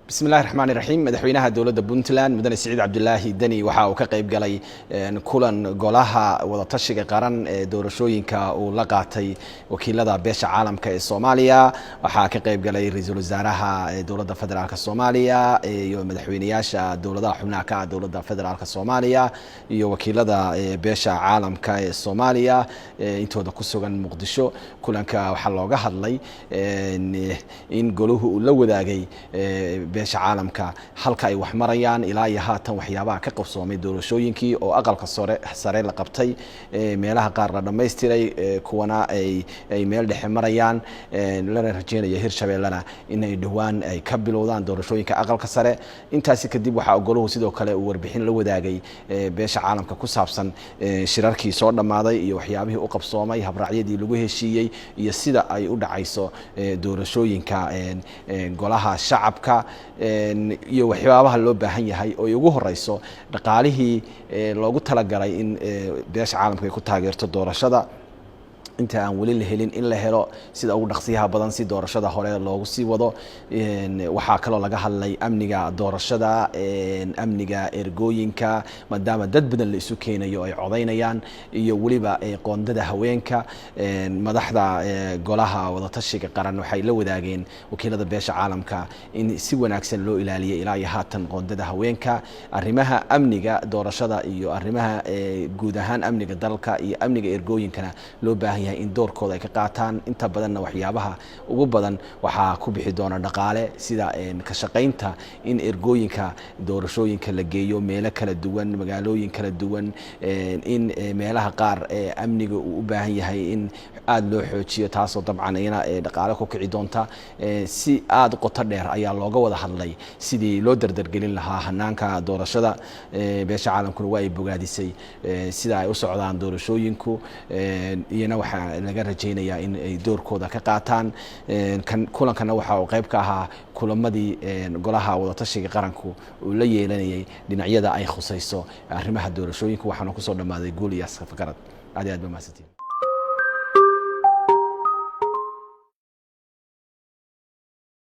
بسم الله الرحمن الرحيم مدحوينها دولة بنتلان مدن سعيد عبد الله دني waxaa uu ka qayb galay kulan golaha wada tashiga qaran ee doorashooyinka uu la qaatay wakiilada beesha caalamka ee Soomaaliya waxaa ka qayb galay ra'iisul wasaaraha dowladda federaalka Soomaaliya iyo madaxweynayaasha dowladaha xubnaha ka ah dowladda federaalka Soomaaliya iyo wakiilada beesha caalamka ee Soomaaliya intooda ku sugan Muqdisho kulanka waxaa looga hadlay in goluhu uu la wadaagay beesha caalamka halka ay wax marayaan ilaa iyo haatan waxyaabaha ka qabsoomay doorashooyinkii oo aqalka sare la qabtay meelaha qaar la dhameystiray kuwana ay meel dhexe marayaan lana rajeynayo Hirshabeellana inay dhawaan ay ka bilowdaan doorashooyinka aqalka sare intaasi kadib waxa goluhu sidoo kale uu warbixin la wadaagay beesha caalamka ku saabsan shirarkii soo dhamaaday iyo waxyaabihii u qabsoomay habraacyadii lagu heshiiyay iyo sida ay u dhacayso doorashooyinka golaha shacabka iyo waxyaabaha loo baahan yahay oo ugu horeyso dhaqaalihii loogu talagalay in beesha caalamka ay ku taageerto doorashada inta aan wali la helin in la helo sida ugu dhaqsiyaha badan si doorashada hore loogu sii wado waxa kale oo laga hadlay amniga doorashada amniga ergooyinka maadaama dad badan la isu keenayo ay codeynayaan iyo waliba qoondada haweenka madaxda golaha wada tashiga qaran waxay la wadaageen wakiilada beesha caalamka in si wanaagsan loo ilaaliyo ilaa iyo haatan qoondada haweenka arrimaha amniga doorashada iyo arrimaha guud ahaan amniga dalka iyo amniga ergooyinkana loo baahan in doorkooda ay ka qaataan inta badanna waxyaabaha ugu badan waxa ku bixi doona dhaqaale sida ka shaqeynta in ergooyinka doorashooyinka la geeyo meelo kala duwan magaalooyin kala duwan in meelaha qaar amniga uu u baahan yahay in aad loo xoojiyo taasoo dabcan ina dhaqaale ku kici doonta si aad qoto dheer ayaa looga wada hadlay sidii loo dardargelin lahaa hanaanka doorashada beesha caalamkuna waa ay bogaadisay sida ay u socdaan doorashooyinku iyana waxa laga rajeynayaa in ay doorkooda ka qaataan kulankana waxa uu qayb ka ahaa kulamadii golaha wada tashiga qaranku uu la yeelanayay dhinacyada ay khusayso arrimaha doorashooyinka waxaana ku soo dhamaaday guul iyo fakarad aad ba mahadsantiin